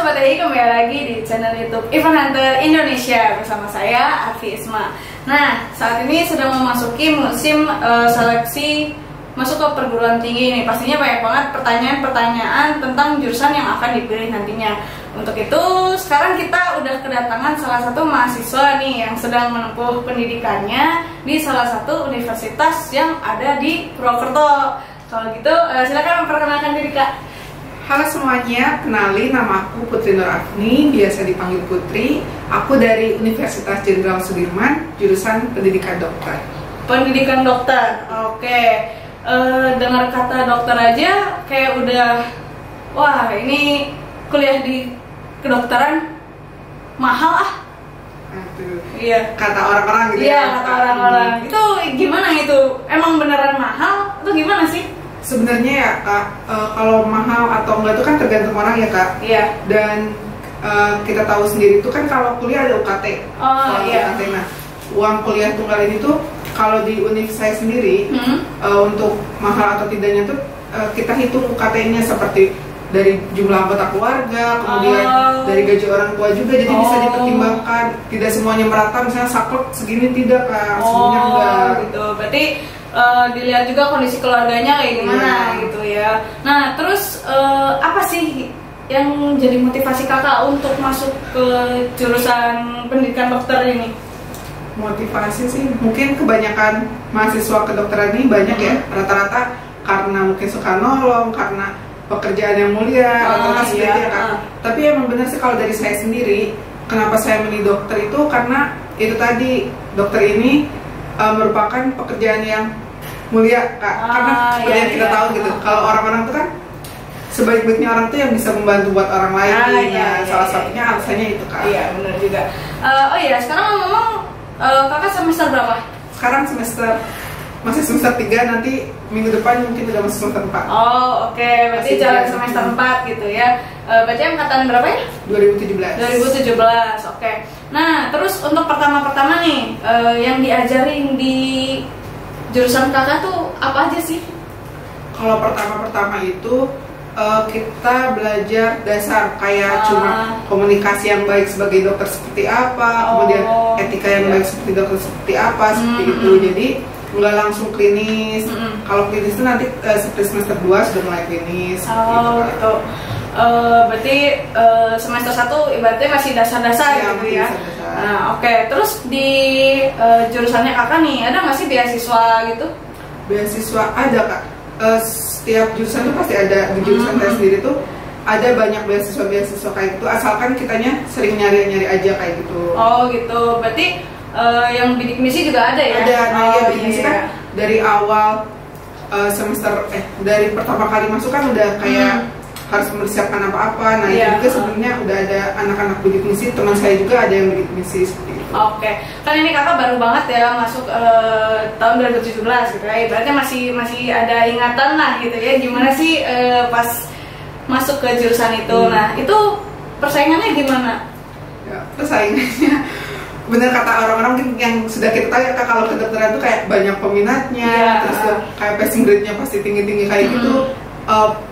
Sobat TI, kembali lagi di channel YouTube Event Hunter Indonesia bersama saya Arfi Isma. Nah, saat ini sedang memasuki musim seleksi masuk ke perguruan tinggi nih. Pastinya banyak banget pertanyaan-pertanyaan tentang jurusan yang akan dipilih nantinya. Untuk itu, sekarang kita udah kedatangan salah satu mahasiswa nih yang sedang menempuh pendidikannya di salah satu universitas yang ada di Purwokerto. Kalau gitu, silakan memperkenalkan diri, Kak. Halo semuanya, kenalin, nama aku Putri Nur Afni, biasa dipanggil Putri. Aku dari Universitas Jenderal Sudirman, jurusan Pendidikan Dokter. Pendidikan dokter, oke. Dengar kata dokter aja kayak udah, wah ini kuliah di kedokteran mahal ah. Aduh, Iya. kata orang-orang gitu. Iya, kata orang-orang. Itu gimana itu? Emang beneran mahal? Itu gimana sih? Sebenarnya ya Kak, kalau mahal atau enggak itu kan tergantung orang ya Kak. Iya. Dan kita tahu sendiri itu kan kalau kuliah ada UKT. Oh iya. UKT. Nah, uang kuliah tunggal ini tuh kalau di univ saya sendiri untuk mahal atau tidaknya tuh kita hitung UKT-nya seperti dari jumlah anggota keluarga, kemudian dari gaji orang tua juga, jadi bisa dipertimbangkan. Tidak semuanya merata, misalnya saklek segini tidak Kak, semuanya enggak. Gitu. Berarti dilihat juga kondisi keluarganya kayak gimana gitu ya. Nah, terus apa sih yang jadi motivasi kakak untuk masuk ke jurusan pendidikan dokter ini? Motivasi sih, mungkin kebanyakan mahasiswa kedokteran ini banyak ya, rata-rata karena mungkin suka nolong, karena pekerjaan yang mulia, atau seperti itu kan. Tapi emang benar sih kalau dari saya sendiri, kenapa saya milih dokter itu karena itu tadi, dokter ini merupakan pekerjaan yang mulia Kak. Karena seperti yang kita tahu gitu, kalau orang-orang itu kan sebaik-baiknya orang tuh yang bisa membantu buat orang lain. Salah satunya alasannya itu Kak. Iya, benar juga. Oh iya, sekarang ngomong kakak semester berapa? Sekarang masih semester 3, nanti minggu depan mungkin udah masuk semester 4. Oh oke, berarti jalan semester 4 gitu ya. Berarti angkatan berapa ya? 2017. 2017, oke. Nah, terus untuk pertama-pertama nih, yang diajarin di jurusan kakak tuh apa aja sih? Kalau pertama-pertama itu kita belajar dasar kayak cuma komunikasi yang baik sebagai dokter seperti apa, kemudian etika yang baik seperti dokter seperti apa, seperti itu. Jadi nggak langsung klinis. Kalau klinis itu nanti seperti semester 2 sudah mulai klinis. Gitu. Berarti semester 1 ibaratnya masih dasar-dasar gitu ya. Nah, oke. Terus di jurusannya kakak nih, ada nggak sih beasiswa gitu? Beasiswa ada Kak. Setiap jurusan tuh pasti ada. Di jurusan saya sendiri tuh ada banyak beasiswa kayak gitu, asalkan kitanya sering nyari aja kayak gitu. Oh gitu. Berarti yang bidik misi juga ada ya? Ada. Nah ya, bidik misi kan dari awal semester dari pertama kali masuk kan udah kayak harus mempersiapkan apa-apa. Nah itu juga sebenarnya udah ada anak-anak bidik misi, teman saya juga ada yang bidik misi seperti itu. Oke, kan ini kakak baru banget ya masuk tahun 2017 gitu ya. Ibaratnya masih ada ingatan lah gitu ya. Gimana sih pas masuk ke jurusan itu? Nah itu persaingannya gimana? Ya, persaingannya bener kata orang-orang yang sudah kita tahu ya Kak, kalau kedokteran tuh kayak banyak peminatnya, terus kayak passing grade-nya pasti tinggi-tinggi kayak gitu.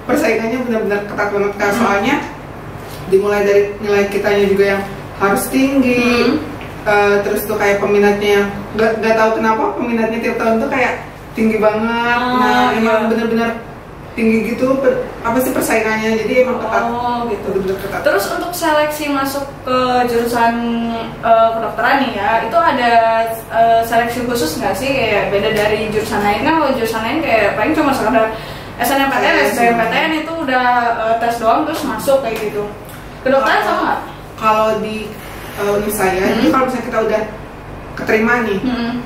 Persaingannya benar-benar ketat banget Kak, soalnya dimulai dari nilai kitanya juga yang harus tinggi. Terus tuh kayak peminatnya yang nggak tahu kenapa peminatnya tiap tahun tuh kayak tinggi banget. Nah emang bener-bener tinggi gitu, apa sih persaingannya, jadi emang ketat. Gitu. Bener-bener ketat. Terus untuk seleksi masuk ke jurusan kedokteran nih ya, itu ada seleksi khusus nggak sih, kayak beda dari jurusan lain? Kan kalau jurusan lain kayak paling cuma sekedar SNMPTN, SBMPTN itu udah tes doang terus masuk kayak gitu. Kedokteran sama nggak? Kalau di univ saya, jadi kalau misalnya kita udah keterima nih,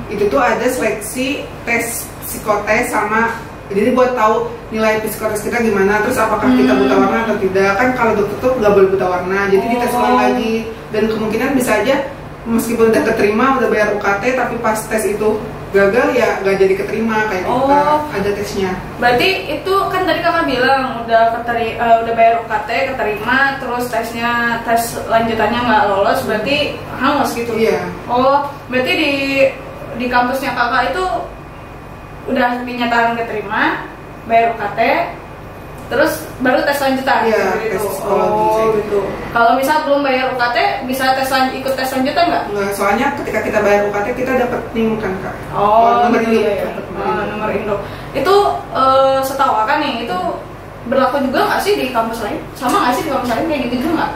itu tuh ada seleksi tes psikotes sama, jadi buat tahu nilai psikotes kita gimana, terus apakah kita buta warna atau tidak. Kan kalau dokter tuh nggak boleh buta warna, jadi dites ulang lagi, dan kemungkinan bisa aja meskipun udah keterima, udah bayar UKT, tapi pas tes itu gagal ya nggak jadi keterima kayak gitu. Ada tesnya. Berarti itu kan tadi kakak bilang udah bayar UKT, keterima, terus tes lanjutannya nggak lolos, berarti hangus gitu. Iya. Berarti di kampusnya kakak itu udah dinyatakan keterima, bayar UKT, terus baru tes lanjutan. Iya, tes psikologi. Gitu. gitu. Kalau misal belum bayar UKT, bisa ikut tes lanjutan nggak? Nggak, soalnya ketika kita bayar UKT kita dapat NIM kan kak. Oh, nomor gitu induk, ya. Nomor induk. Itu setahu Kakak nih, itu berlaku juga nggak sih di kampus lain? Sama nggak sih di kampus lain kayak gitu juga nggak?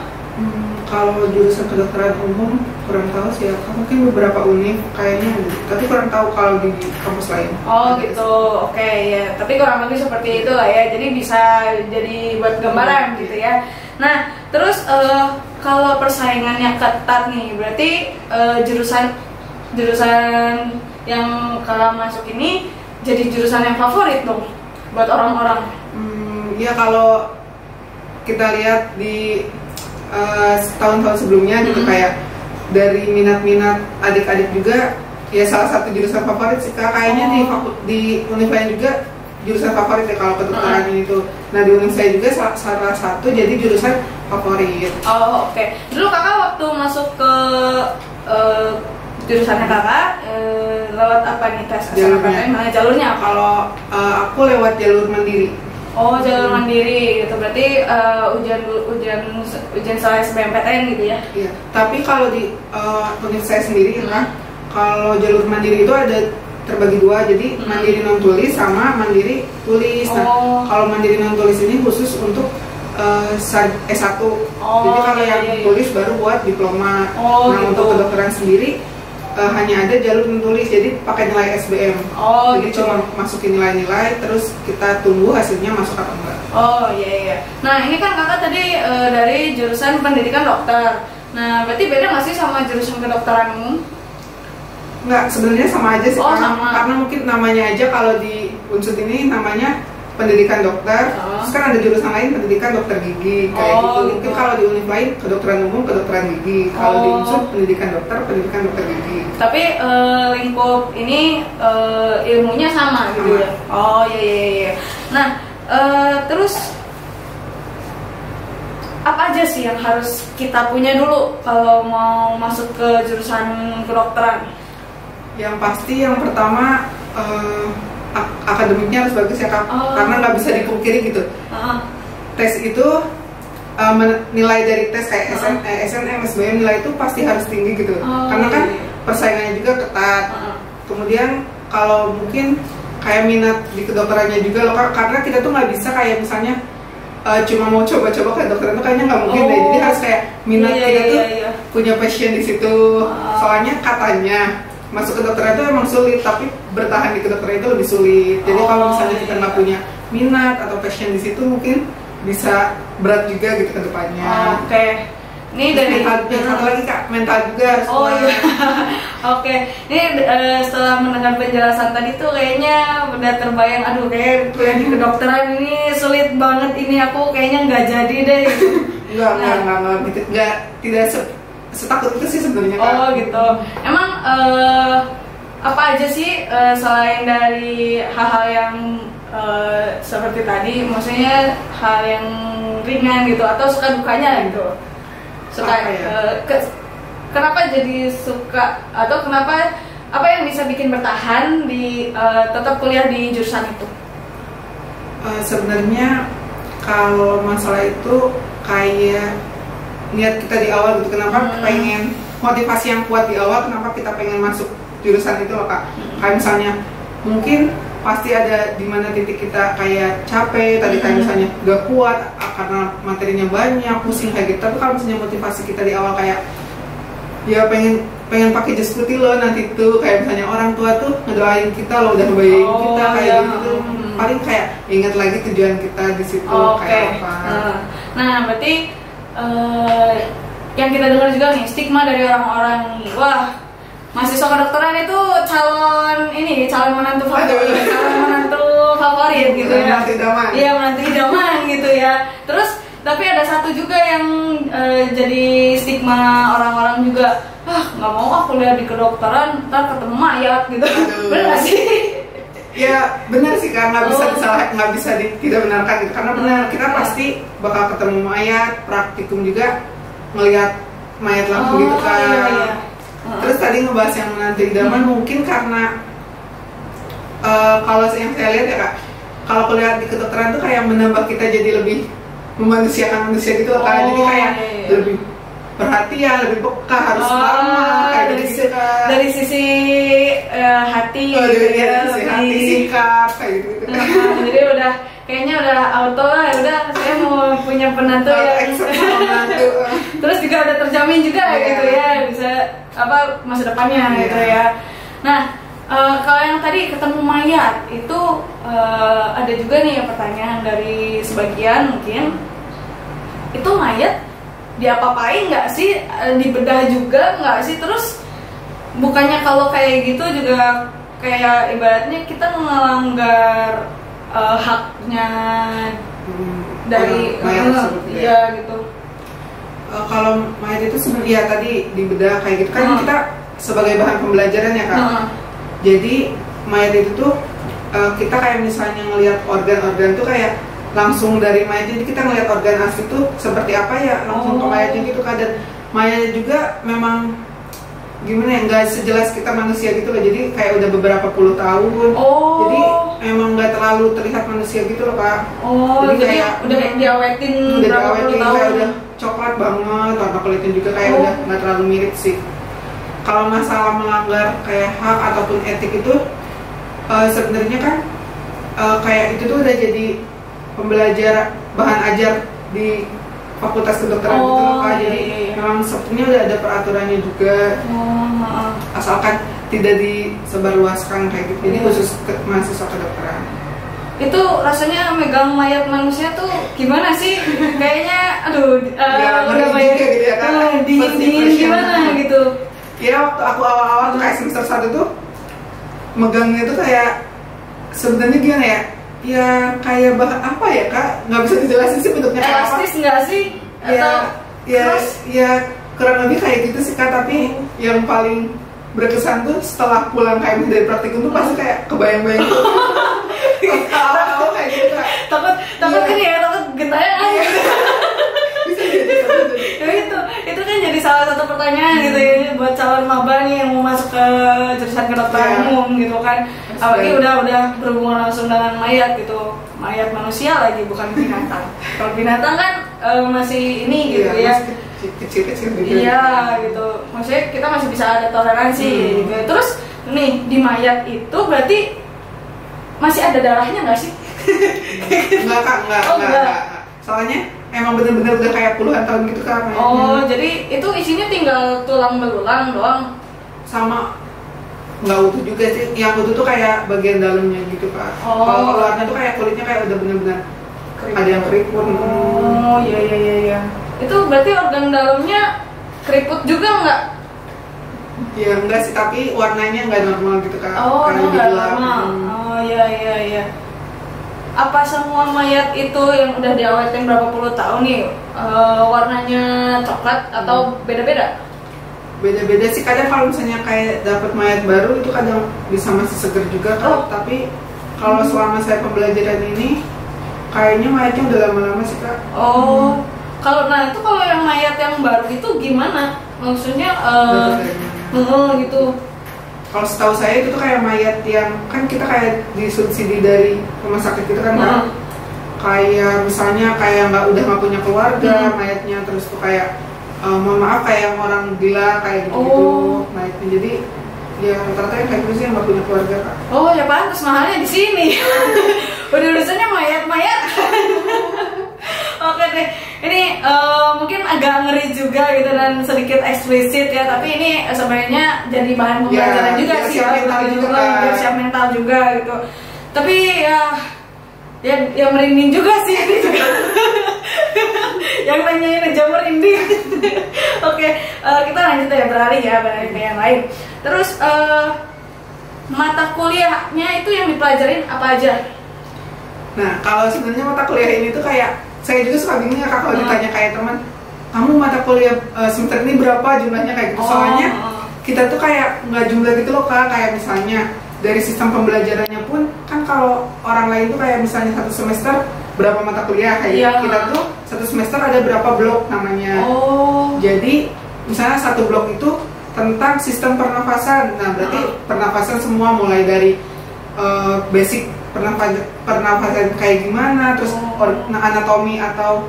Kalau jurusan kedokteran umum kurang tahu sih ya, mungkin beberapa univ kayaknya, tapi kurang tahu kalau di kampus lain. Oh gitu, oke ya. Tapi kurang lebih seperti itu lah ya. Jadi bisa jadi buat gambaran gitu ya. Nah, terus kalau persaingannya ketat nih, berarti jurusan yang Kakak masuk ini jadi jurusan yang favorit dong buat orang-orang. Ya kalau kita lihat di tahun-tahun sebelumnya gitu, kayak dari minat-minat adik-adik juga ya salah satu jurusan favorit sih kak, kayaknya di univ lain juga jurusan favorit ya kalau kedokteran ini tuh. Nah di univ saya juga salah satu jadi jurusan favorit. Oh oke. Dulu kakak waktu masuk ke jurusannya kakak lewat apa nih tes? Jalurnya apa? Kalau aku lewat jalur mandiri. Oh jalur mandiri gitu, berarti ujian SBMPTN gitu ya? Iya. Tapi kalau di univ saya sendiri kan, kalau jalur mandiri itu ada terbagi dua, jadi mandiri non tulis sama mandiri tulis. Nah kalau mandiri non tulis ini khusus untuk S1. Jadi kalau yang tulis baru buat diploma. Nah gitu. Untuk kedokteran sendiri hanya ada jalur menulis, jadi pakai nilai SBM. Jadi gitu. Cuma masukin nilai-nilai, terus kita tunggu hasilnya masuk atau enggak. Oh iya. Nah ini kan kakak tadi dari jurusan pendidikan dokter. Nah berarti beda nggak sih sama jurusan kedokteran umum? Enggak, sebenarnya sama aja sih. Karena mungkin namanya aja kalau di Unsud ini namanya pendidikan dokter, terus kan ada jurusan lain pendidikan dokter gigi kayak gitu. Mungkin kalau di univ lain kedokteran umum, kedokteran gigi. Kalau di Unsud pendidikan dokter gigi. Tapi lingkup ini ilmunya sama gitu ya. Oh iya. Nah terus apa aja sih yang harus kita punya dulu kalau mau masuk ke jurusan kedokteran? Yang pasti yang pertama akademiknya harus bagus ya kak, karena nggak bisa dipungkiri gitu. Tes itu nilai dari tes kayak SNM, SBM nilai itu pasti harus tinggi gitu, karena kan persaingannya juga ketat. Kemudian kalau mungkin kayak minat di kedokterannya juga loh kak, karena kita tuh nggak bisa kayak misalnya cuma mau coba-coba ke dokteran itu kayaknya nggak mungkin deh. Jadi harus kayak minat kita tuh punya passion di situ. Soalnya katanya masuk ke kedokteran itu emang sulit, tapi bertahan di kedokteran itu lebih sulit. Jadi kalau misalnya kita nggak punya minat atau passion di situ, mungkin bisa berat juga gitu ke depannya. Oke. Ini dari satu lagi kak, mental juga harus. Iya. Oke. Ini setelah mendengar penjelasan tadi tuh kayaknya udah terbayang, aduh kayak kuliah di kedokteran ini sulit banget, ini aku kayaknya nggak jadi deh. Enggak, tidak setakut itu sih sebenarnya kak. Oh gitu. Emang apa aja sih selain dari hal-hal yang seperti tadi, maksudnya hal yang ringan gitu atau suka dukanya gitu? Kenapa jadi suka atau kenapa, apa yang bisa bikin bertahan di tetap kuliah di jurusan itu? Sebenarnya kalau masalah itu kayak niat kita di awal gitu, kenapa pengen motivasi yang kuat di awal, kenapa kita pengen masuk jurusan itu loh kak. Kayak misalnya mungkin pasti ada di mana titik kita kayak capek tadi, kayak misalnya gak kuat karena materinya banyak, pusing kayak gitu. Tapi kalau misalnya motivasi kita di awal kayak ya pengen pakai jas putih loh nanti tuh, kayak misalnya orang tua tuh ngedoain kita loh, udah ngebayain kita kayak gitu. Paling kayak ingat lagi tujuan kita di situ kayak apa. Nah berarti yang kita dengar juga nih, stigma dari orang-orang, wah mahasiswa kedokteran itu calon menantu favorit, gitu ya. Iya, menantu idaman gitu ya. Terus tapi ada satu juga yang jadi stigma orang-orang juga, nggak mau kuliah di kedokteran, ntar ketemu mayat gitu. Benar nggak sih? Ya benar sih kan, nggak bisa tidak benarkan gitu, karena benar kita pasti bakal ketemu mayat, praktikum juga ngelihat mayat langsung gitu kan. Iya. Terus tadi ngebahas yang menantu idaman, mungkin karena kalau yang saya lihat ya kak, kalau kuliah di kedokteran tuh kayak menambah kita jadi lebih memanusiakan manusia gitu loh kan. Jadi kayak lebih perhatian, lebih peka, harus lama kayak gitu kan. Dari sisi hati, dari sisi hati, sikap kayak gitu kan. Jadi udah kayaknya udah auto lah, udah saya mau punya penantu yang terus juga udah terjamin juga gitu ya, bisa apa masa depannya gitu ya. Nah, kalau yang tadi ketemu mayat itu ada juga nih pertanyaan dari sebagian mungkin, itu mayat diapa-apain nggak sih, dibedah juga nggak sih, terus bukannya kalau kayak gitu juga kayak ibaratnya kita melanggar haknya dari mayat ya gitu. Kalau mayat itu sebenarnya tadi dibedah kayak gitu kan, kita sebagai bahan pembelajaran ya Kak. Jadi mayat itu tuh kita kayak misalnya ngelihat organ-organ tuh kayak langsung dari mayat, jadi kita ngelihat organ asli tuh seperti apa ya langsung ke mayatnya gitu kan. Dan mayat juga memang gimana ya, nggak sejelas kita manusia gitu loh, jadi kayak udah beberapa puluh tahun, jadi emang nggak terlalu terlihat manusia gitu loh Kak. Jadi kayak udah diawetin berapa puluh tahun, kayak udah coklat banget, warna kulitnya juga kayak udah nggak terlalu mirip sih. Kalau masalah melanggar kayak hak ataupun etik itu sebenarnya kan kayak itu tuh udah jadi pembelajar bahan ajar di fakultas kedokteran gitu loh Kak. Jadi memang sepertinya udah ada peraturannya juga, asalkan tidak disebarluaskan kayak gitu. Jadi khusus ke mahasiswa kedokteran. Itu rasanya megang mayat manusia tuh gimana sih? Kayaknya aduh udah banyak gitu ya, kan? dingin gimana gitu. Ya waktu aku awal-awal tuh kayak semester 1 tuh megangnya tuh kayak sebenarnya gimana ya? Ya kayak apa ya Kak? Nggak bisa dijelasin sih bentuknya kayak apa. Elastis nggak sih? Ya kurang lebih kayak gitu sih Kak. Tapi yang paling berkesan tuh setelah pulang kayak dari praktikum tuh pasti kayak kebayang-bayang gitu. Awal-awal kayak gitu Kak. Takut kan ya, takut gentayangan gitu. Bisa jadi. Itu kan jadi salah satu pertanyaan gitu ya buat calon maba nih yang mau masuk ke jurusan kedokteran umum gitu kan. Apalagi udah berhubungan langsung dengan mayat gitu, mayat manusia lagi bukan binatang. Kalau binatang kan masih ini gitu ya, kecil-kecil gitu. Iya gitu, maksudnya kita masih bisa ada toleransi gitu. Terus nih di mayat itu berarti masih ada darahnya nggak sih? Enggak Kak, enggak. Soalnya emang bener-bener udah kayak puluhan tahun gitu Kak. Jadi itu isinya tinggal tulang belulang doang? Sama nggak utuh juga sih, yang utuh tuh kayak bagian dalamnya gitu Kak. Kalau luarnya tuh kayak kulitnya kayak udah bener-bener ada yang keriput. Iya. Itu berarti organ dalamnya keriput juga nggak? Ya enggak sih, tapi warnanya nggak normal gitu Kak. Nggak normal. Iya. Apa semua mayat itu yang udah diawetin berapa puluh tahun nih warnanya coklat atau beda-beda? Beda-beda sih, kadang kalau misalnya kayak dapat mayat baru itu kadang bisa masih seger juga Kak. Tapi kalau selama saya pembelajaran ini kayaknya mayatnya udah lama-lama sih Kak. Kalau yang mayat yang baru itu gimana? Maksudnya gitu. Kalau setahu saya itu tuh kayak mayat yang kan kita kayak disubsidi dari rumah sakit gitu kan Kak. Kayak misalnya kayak udah nggak punya keluarga mayatnya, terus tuh kayak mohon maaf kayak orang gila kayak gitu mayatnya. Jadi ya rata-rata yang kayak gitu sih yang nggak punya keluarga Kak. Ya pantas mahalnya di sini. Udah urusannya mayat. Oke deh, ini mungkin agak ngeri juga gitu dan sedikit eksplisit ya, tapi ini sebenarnya jadi bahan pembelajaran juga sih, biar siap mental juga gitu. Tapi ya merinding juga sih ini juga. Yang nanyain aja merinding. Oke, kita lanjut ya, beralih ke yang lain. Terus mata kuliahnya itu yang dipelajarin apa aja? Nah, kalau sebenarnya mata kuliah ini tuh kayak saya juga suka bingung ya Kak kalau ditanya kayak teman, kamu mata kuliah semester ini berapa jumlahnya kayak gitu. Soalnya kita tuh kayak nggak jumlah gitu loh Kak. Kayak misalnya dari sistem pembelajarannya pun kan kalau orang lain tuh kayak misalnya satu semester berapa mata kuliah kayak kita tuh satu semester ada berapa blok namanya. Jadi misalnya satu blok itu tentang sistem pernafasan. Nah berarti pernafasan semua mulai dari basic pernafasan kayak gimana, terus anatomi atau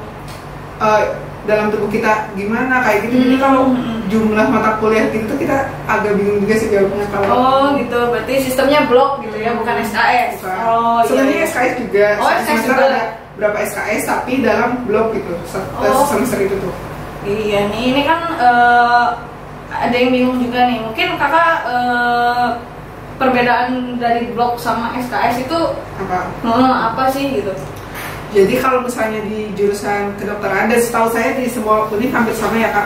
dalam tubuh kita gimana kayak gitu. Jadi kalau jumlah mata kuliah gitu kita agak bingung juga sih jawabnya kalau. Oh gitu, berarti sistemnya blok gitu ya, bukan SKS. Bukan. Oh sebenarnya iya. SKS juga. Oh, SKS semester juga. ada berapa SKS tapi dalam blok gitu. Semester itu tuh. Iya nih, ini kan ada yang bingung juga nih. Mungkin kakak perbedaan dari blok sama SKS itu apa sih gitu? Jadi kalau misalnya di jurusan kedokteran, dan setahu saya di semua univ hampir sama ya kak.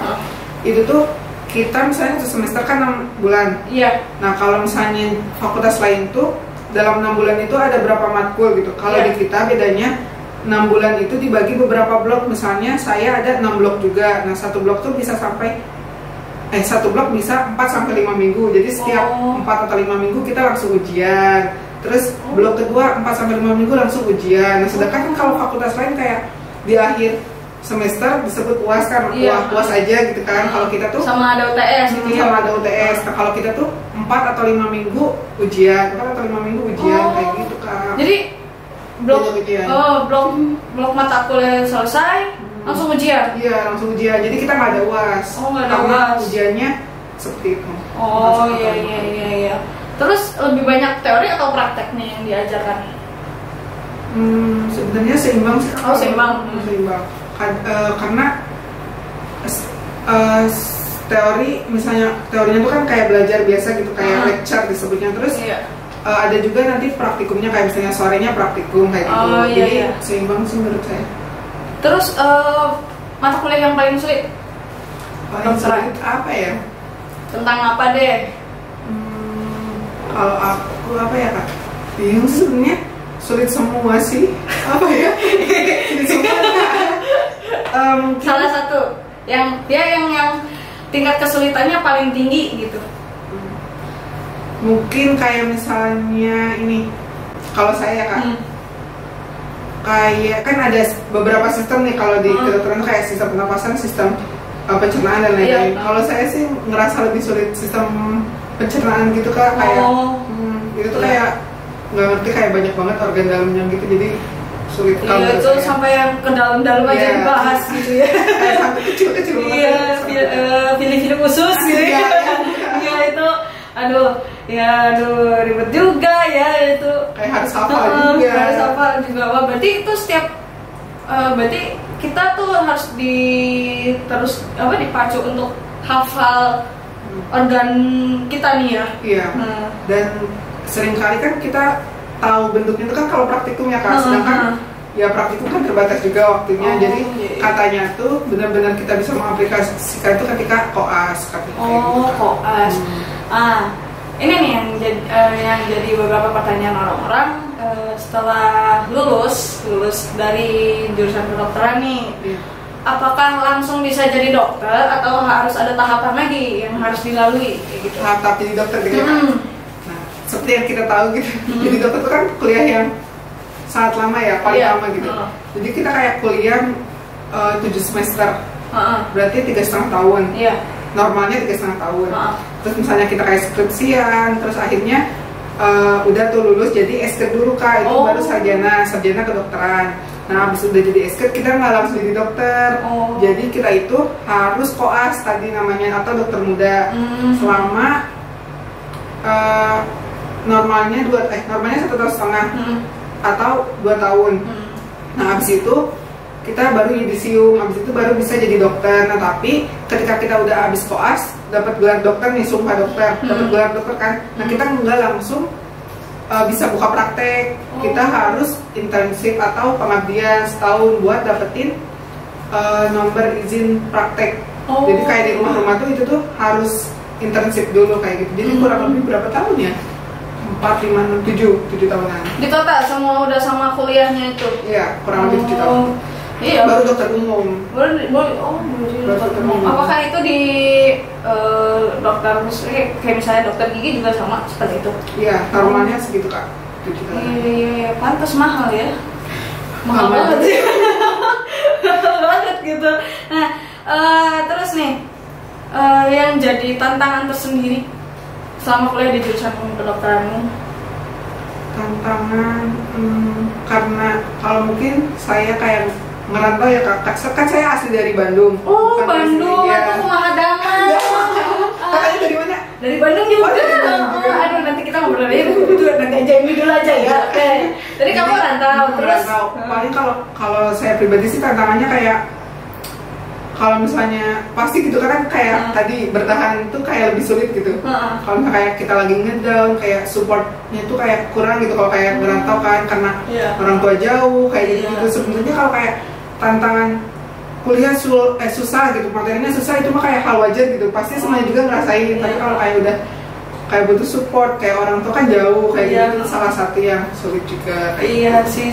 Itu tuh kita misalnya satu semester kan 6 bulan. Iya. Nah kalau misalnya fakultas lain tuh dalam 6 bulan itu ada berapa matkul gitu. Kalau di kita bedanya 6 bulan itu dibagi beberapa blok. Misalnya saya ada 6 blok juga. Nah satu blok tuh bisa sampai satu blok bisa 4 sampai 5 minggu. Jadi setiap 4 atau 5 minggu kita langsung ujian. Terus blok kedua 4 sampai 5 minggu langsung ujian. Nah, sedangkan kan kalau fakultas lain kayak di akhir semester disebut UAS kan, UAS aja gitu kan. Kalau kita tuh sama ada UTS gitu ya. Sama ada UTS. Nah, kalau kita tuh 4 atau 5 minggu ujian, 4 atau 5 minggu ujian kayak gitu kan. Jadi blok mata kuliah selesai langsung ujian. Iya, langsung ujian. Jadi kita nggak ada UAS. Nggak ada UAS. Ujiannya seperti itu. Iya. Terus lebih banyak teori atau praktek nih yang diajarkan? Sebenarnya seimbang sih. Seimbang. Karena teori misalnya teorinya tuh kan kayak belajar biasa gitu, kayak lecture disebutnya. Terus ada juga nanti praktikumnya kayak misalnya sorenya praktikum kayak gitu. Jadi seimbang sih menurut saya. Terus mata kuliah yang paling sulit? Paling sulit apa ya? Tentang apa deh? Kalau aku apa ya kak? Bingung sebenarnya, sulit semua sih. Apa ya? Sulit semua. Salah satu yang tingkat kesulitannya paling tinggi gitu. Mungkin kayak misalnya ini, kalau saya kak, kayak kan ada beberapa sistem nih kalau di kedokteran kayak sistem pernapasan, sistem pencernaan dan lain-lain. Kalau saya sih ngerasa lebih sulit sistem pencernaan gitu kak, kayak itu tuh kayak nggak ngerti, kayak banyak banget organ dalamnya gitu, jadi sulit. Iya, itu sampai yang ke dalam-dalam aja dibahas gitu ya. Kayak sampai kecil-kecil banget. Iya, pilih-pilih khusus gitu ya. Iya itu, aduh ribet juga ya itu. Kayak harus hafal juga. Harus hafal juga. Wah, berarti itu setiap berarti kita tuh harus dipacu untuk hafal organ kita nih ya. Iya. Dan seringkali kan kita tahu bentuknya itu kan kalau praktikum ya kak, sedangkan ya praktikum kan terbatas juga waktunya. Jadi katanya tuh benar-benar kita bisa mengaplikasikan itu ketika koas. Koas. Ini nih yang jadi beberapa pertanyaan orang-orang setelah lulus dari jurusan kedokteran nih. Apakah langsung bisa jadi dokter atau harus ada tahapan lagi yang harus dilalui gitu? Tahap jadi dokter gitu kan. Nah, seperti yang kita tahu gitu. Jadi dokter itu kan kuliah yang sangat lama ya, paling lama gitu. Jadi kita kayak kuliah 7 semester. Berarti 3,5 tahun. Normalnya 3,5 tahun. Terus misalnya kita kayak skripsian, terus akhirnya udah tuh lulus jadi S.Ked dulu kak, itu baru sarjana kedokteran. Nah, habis udah jadi S.Ked kita nggak langsung jadi dokter. Jadi kita itu harus koas tadi namanya, atau dokter muda selama normalnya 1,5 tahun atau 2 tahun. Nah, habis itu kita baru yudisium, habis itu baru bisa jadi dokter. Nah, tapi ketika kita udah habis koas dapat gelar dokter nih, sumpah dokter, dapat gelar dokter kan. Nah, kita nggak langsung bisa buka praktek. Kita harus internship atau pengabdian setahun buat dapetin nomor izin praktek. Jadi kayak di rumah-rumah tuh itu tuh harus internship dulu kayak gitu. Jadi kurang lebih berapa tahun ya? 4, 5, 6, 7 tahunan. Di total semua udah sama kuliahnya itu? Iya, kurang lebih 7 tahun. Iya. Baru dokter umum. Baru dokter umum. Apakah itu di dokter kayak misalnya dokter gigi juga sama seperti itu? Iya, normalnya segitu kak. 7 tahun. Iya, pantas mahal ya. Mahal banget sih. Mahal banget gitu. Nah, terus nih yang jadi tantangan tersendiri selama kuliah di jurusan kedokteranmu? Tantangan karena kalau mungkin saya kayak ngerantau ya kak. Kan saya asli dari Bandung. Oh, Bandung, ya. aku Mahadaman. Kakaknya dari mana? Dari Bandung juga. Oh, dari Bandung juga. Aduh, nanti kita ngobrol aja itu nanti aja ini dulu aja ya. Oke. Jadi kamu rantau terus. Paling kalau saya pribadi sih tantangannya kayak kalau misalnya pasti gitu kan kayak tadi bertahan itu kayak lebih sulit gitu. Kalau kayak kita lagi ngedown kayak supportnya tuh kayak kurang gitu kalau kayak merantau kan karena orang tua jauh kayak gitu. Sebenarnya kalau kayak tantangan kuliah susah gitu, materinya susah itu mah kayak hal wajar gitu. Pasti semuanya juga ngerasain. Tapi kalau kayak udah kayak butuh support kayak orang tua kan jauh kayak gitu salah satu yang sulit juga. Iya sih,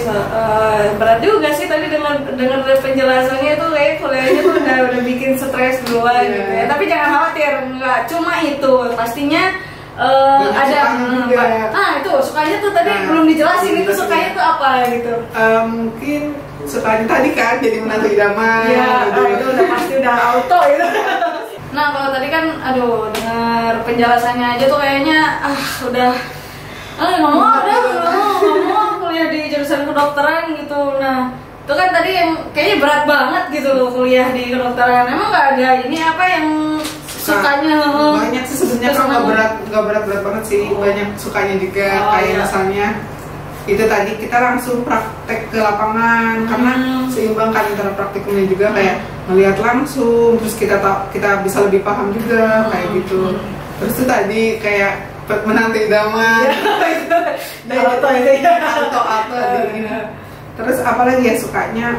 berat juga sih tadi dengar penjelasannya tuh kayak kuliahnya tuh udah bikin stres duluan gitu ya. Tapi jangan khawatir, nggak cuma itu, pastinya ada itu sukanya tuh tadi belum dijelasin itu sukanya tuh apa gitu. Mungkin sukanya tadi kan jadi menantu idaman. Iya, itu udah pasti udah auto gitu. Nah kalau tadi kan, aduh dengar penjelasannya aja tuh kayaknya udah nggak mau kuliah di jurusan kedokteran gitu. Nah itu kan tadi yang kayaknya berat banget gitu loh kuliah di kedokteran. Emang nggak ada ini apa yang sukanya? Banyak sih sebenarnya kan nggak berat banget sih. Banyak sukanya juga kayak misalnya itu tadi kita langsung praktek ke lapangan karena seimbang kan antara praktikumnya juga kayak melihat langsung terus kita bisa lebih paham juga kayak gitu. Terus tuh tadi kayak menantu idaman auto terus apalagi ya sukanya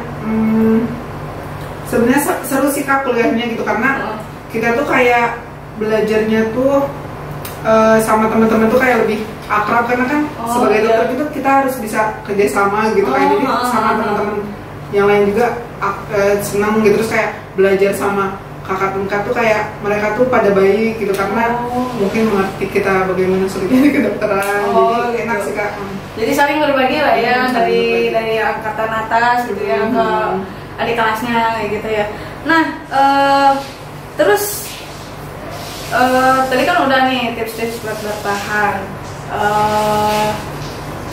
sebenarnya seru sih kak kuliahnya gitu karena kita tuh kayak belajarnya tuh sama teman-teman tuh kayak lebih akrab karena kan sebagai dokter gitu kita harus bisa kerjasama gitu kayak jadi sama teman-teman yang lain juga senang gitu terus kayak belajar sama kakak-kakak tuh kayak mereka tuh pada baik gitu karena mungkin mengerti kita bagaimana sulitnya di kedokteran jadi enak sih kak. Jadi saling berbagi lah ya dari angkatan atas gitu ya ke adik kelasnya kayak gitu ya. Nah terus tadi kan udah nih tips-tips buat bertahan.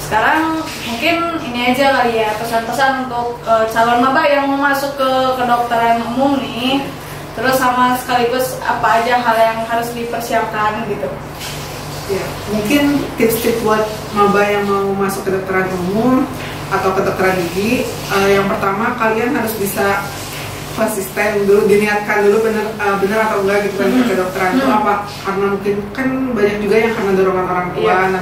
Sekarang mungkin ini aja kali ya pesan-pesan untuk calon maba yang mau masuk ke kedokteran umum nih. Terus sama sekaligus apa aja hal yang harus dipersiapkan gitu. Ya, mungkin tips-tips buat maba yang mau masuk kedokteran umum atau kedokteran gigi. Yang pertama kalian harus bisa konsisten dulu, diniatkan dulu bener atau enggak gitu kan kedokteran itu apa, karena mungkin kan banyak juga yang karena dorongan orang tua. Nah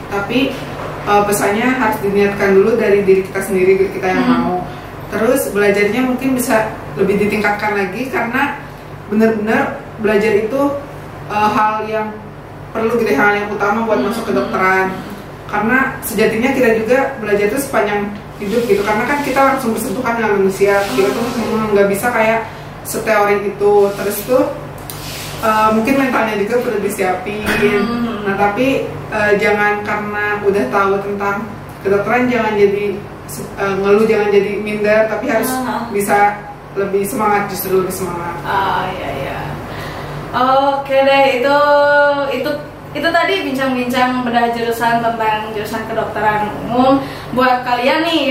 tapi pesannya harus diniatkan dulu dari diri kita sendiri, kita yang mau. Terus belajarnya mungkin bisa lebih ditingkatkan lagi karena benar-benar belajar itu hal yang perlu gitu, hal yang utama buat masuk kedokteran. Karena sejatinya kita juga belajar itu sepanjang hidup gitu, karena kan kita langsung bersentuhan dengan manusia. Kita tuh nggak bisa kayak seteori itu. Terus tuh mungkin mentalnya juga perlu disiapin. Nah tapi jangan karena udah tahu tentang kedokteran jangan jadi ngeluh, jangan jadi minder, tapi harus bisa lebih semangat, justru lebih semangat. Iya. Oke deh, itu tadi bincang-bincang bedah jurusan tentang jurusan kedokteran umum. Buat kalian nih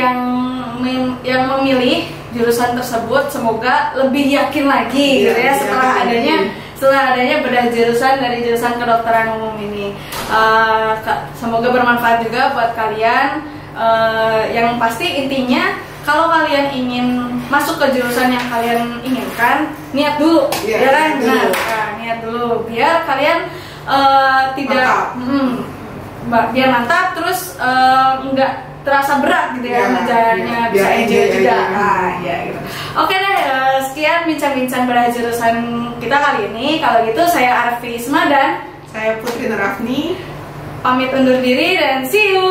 yang memilih jurusan tersebut, semoga lebih yakin lagi gitu ya setelah adanya bedah jurusan dari jurusan kedokteran umum ini. Semoga bermanfaat juga buat kalian. Yang pasti intinya kalau kalian ingin masuk ke jurusan yang kalian inginkan, niat dulu, ya kan? Niat dulu biar kalian tidak biar mantap, terus nggak terasa berat gitu ya ngejalannya, bisa enjoy juga. Gitu. Oke deh, sekian bincang-bincang bedah jurusan kita kali ini. Kalau gitu saya Arfi Isma dan saya Putri Nurafni pamit undur diri dan see you.